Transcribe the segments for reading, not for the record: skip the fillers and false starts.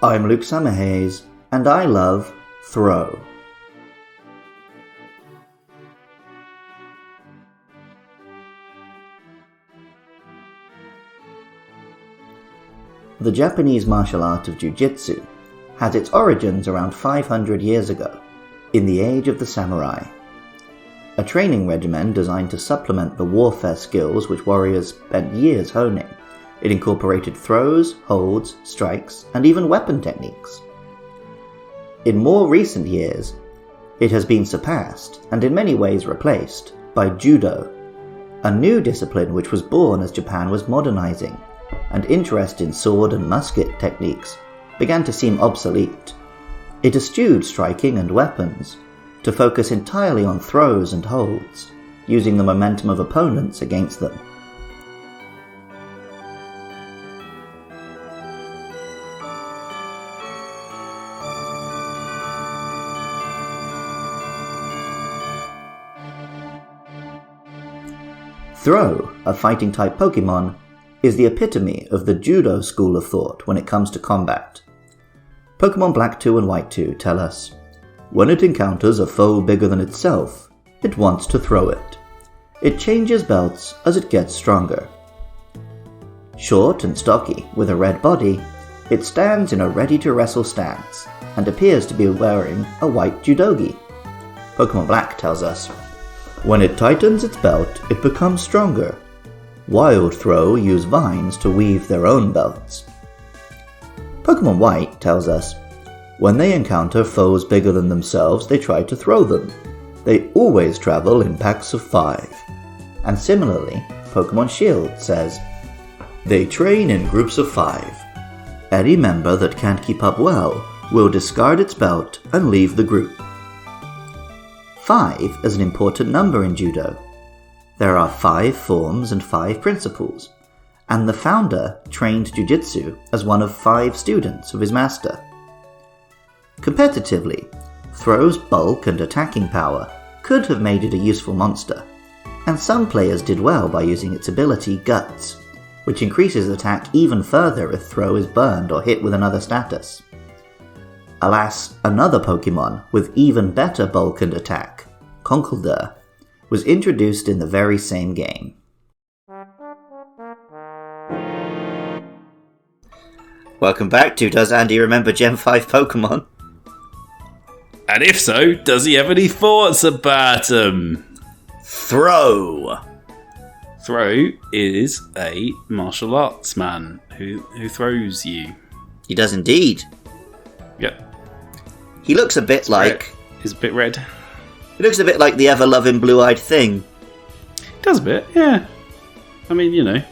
I'm Luke Summerhays, and I love Throh. The Japanese martial art of jiu-jitsu had its origins around 500 years ago, in the age of the samurai. A training regimen designed to supplement the warfare skills which warriors spent years honing. It incorporated throws, holds, strikes, and even weapon techniques. In more recent years, it has been surpassed, and in many ways replaced, by judo, a new discipline which was born as Japan was modernizing, and interest in sword and musket techniques began to seem obsolete. It eschewed striking and weapons to focus entirely on throws and holds, using the momentum of opponents against them. Throh, a fighting-type Pokémon, is the epitome of the judo school of thought when it comes to combat. Pokémon Black 2 and White 2 tell us, when it encounters a foe bigger than itself, it wants to throw it. It changes belts as it gets stronger. Short and stocky, with a red body, it stands in a ready-to-wrestle stance, and appears to be wearing a white judogi. Pokémon Black tells us, when it tightens its belt, it becomes stronger. Wild Throh use vines to weave their own belts. Pokémon White tells us, when they encounter foes bigger than themselves, they try to throw them. They always travel in packs of 5. And similarly, Pokémon Shield says, they train in groups of 5. Any member that can't keep up well will discard its belt and leave the group. 5 is an important number in judo. There are 5 forms and 5 principles, and the founder trained jiu-jitsu as one of 5 students of his master. Competitively, Through's bulk and attacking power could have made it a useful monster, and some players did well by using its ability Guts, which increases attack even further if Through is burned or hit with another status. Alas, another Pokémon with even better bulk and attack, Conkeldurr, was introduced in the very same game. Welcome back to Does Andy Remember Gen 5 Pokémon? And if so, does he have any thoughts about them? Throh! Throh is a martial arts man who throws you. He does indeed. Yep. He looks a bit like... He's a bit red. He looks a bit like the ever-loving blue-eyed thing. Does a bit, yeah. I mean, you know,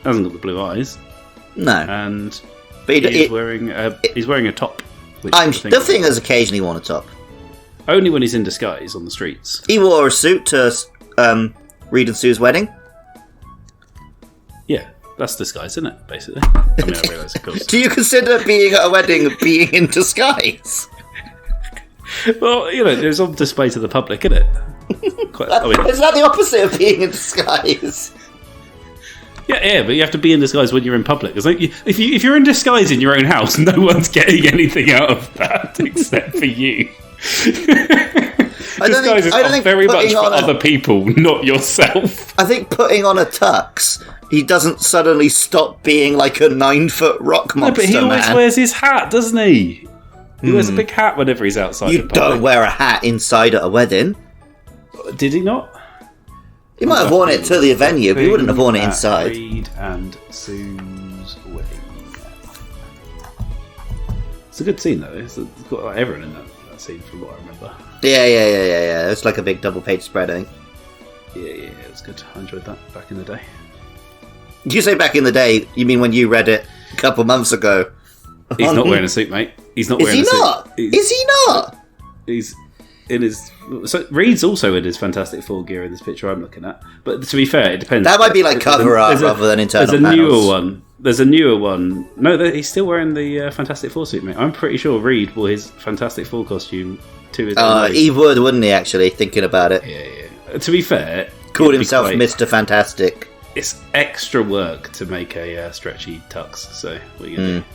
hasn't got the blue eyes. No. And but he's wearing a top. Which the thing has occasionally worn a top. Only when he's in disguise on the streets. He wore a suit to Reed and Sue's wedding. Yeah, that's disguise, isn't it, basically? I mean, I realise, of course. Do you consider being at a wedding being in disguise? Well, you know, it's on display to the public, isn't it? Is that the opposite of being in disguise? Yeah, but you have to be in disguise when you're in public. It's like if you're in disguise in your own house, no one's getting anything out of that except for you. Disguise is very much for other people, not yourself. I think putting on a tux, he doesn't suddenly stop being like a 9-foot rock monster. No, but he always wears his hat, doesn't he? He wears a big hat whenever he's outside. You don't wear a hat inside at a wedding. Did he not? He might have worn it to the venue, but he wouldn't have worn it inside. Reed and Sue's wedding. It's a good scene, though. It's got like, everyone in that scene, from what I remember. Yeah. It's like a big double-page spread, I think. Yeah, it was good. I enjoyed that back in the day. You say back in the day, you mean when you read it a couple months ago? He's not wearing a suit, mate. He's not wearing a suit. Is he not? He's in his... So Reed's also in his Fantastic Four gear in this picture I'm looking at. But to be fair, it depends. That might be like cover art rather than internal panels. There's a newer one. No, he's still wearing the Fantastic Four suit, mate. I'm pretty sure Reed wore his Fantastic Four costume to his... he would, wouldn't he, actually, thinking about it? Yeah. To be fair... Called himself Mr. Fantastic. It's extra work to make a stretchy tux, so what are you going to do?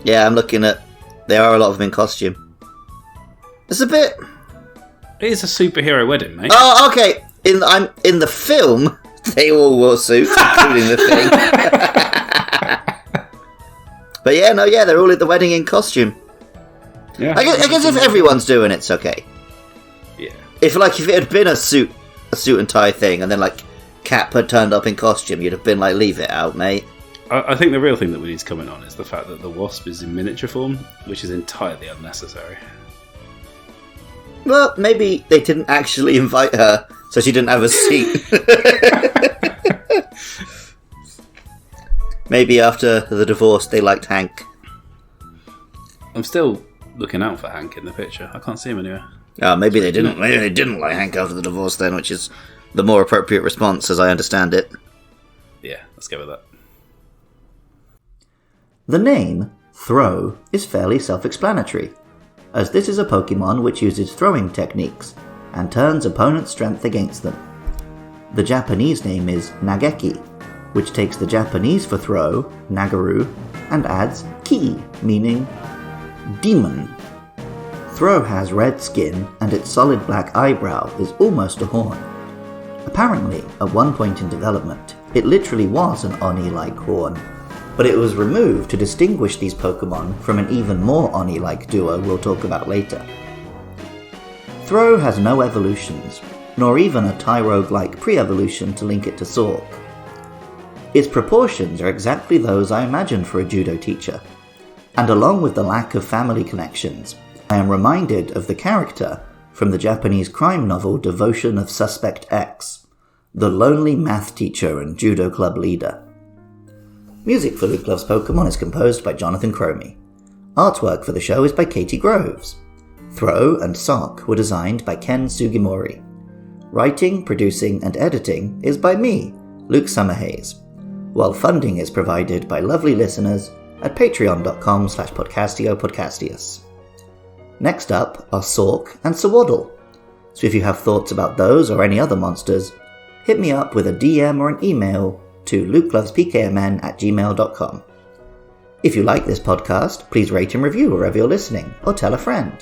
Yeah, I'm looking at... There are a lot of them in costume. It's a bit... It is a superhero wedding, mate. Oh, okay. In the film, they all wore suits, including the Thing. But yeah, they're all at the wedding in costume. Yeah. I guess if everyone's doing it, it's okay. Yeah. If it had been a suit and tie thing, and then like Cap had turned up in costume, you'd have been like, leave it out, mate. I think the real thing that we need to comment on is the fact that the Wasp is in miniature form, which is entirely unnecessary. Well, maybe they didn't actually invite her, so she didn't have a seat. Maybe after the divorce, they liked Hank. I'm still looking out for Hank in the picture. I can't see him anywhere. Oh, maybe they didn't. Maybe they didn't like Hank after the divorce then, which is the more appropriate response, as I understand it. Yeah, let's go with that. The name, Throh, is fairly self-explanatory, as this is a Pokémon which uses throwing techniques, and turns opponents' strength against them. The Japanese name is Nageki, which takes the Japanese for throw, Nagaru, and adds ki, meaning demon. Throh has red skin, and its solid black eyebrow is almost a horn. Apparently, at one point in development, it literally was an Oni-like horn, but it was removed to distinguish these Pokémon from an even more Oni-like duo we'll talk about later. Throh has no evolutions, nor even a Tyrogue-like pre-evolution to link it to Sork. Its proportions are exactly those I imagined for a judo teacher, and along with the lack of family connections, I am reminded of the character from the Japanese crime novel Devotion of Suspect X, the lonely math teacher and judo club leader. Music for Luke Loves Pokémon is composed by Jonathan Cromie. Artwork for the show is by Katie Groves. Throw and Sock were designed by Ken Sugimori. Writing, producing, and editing is by me, Luke Summerhays, while funding is provided by lovely listeners at patreon.com/podcastiopodcastius. Next up are Sork and Sawaddle, so if you have thoughts about those or any other monsters, hit me up with a DM or an email to lukelovespkmn@gmail.com. If you like this podcast, please rate and review wherever you're listening, or tell a friend.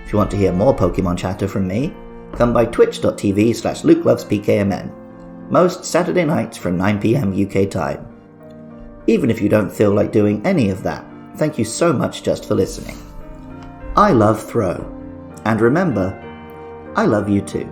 If you want to hear more Pokemon chatter from me, come by twitch.tv/lukelovespkmn, most Saturday nights from 9 PM UK time. Even if you don't feel like doing any of that, thank you so much just for listening. I love Throw, and remember, I love you too.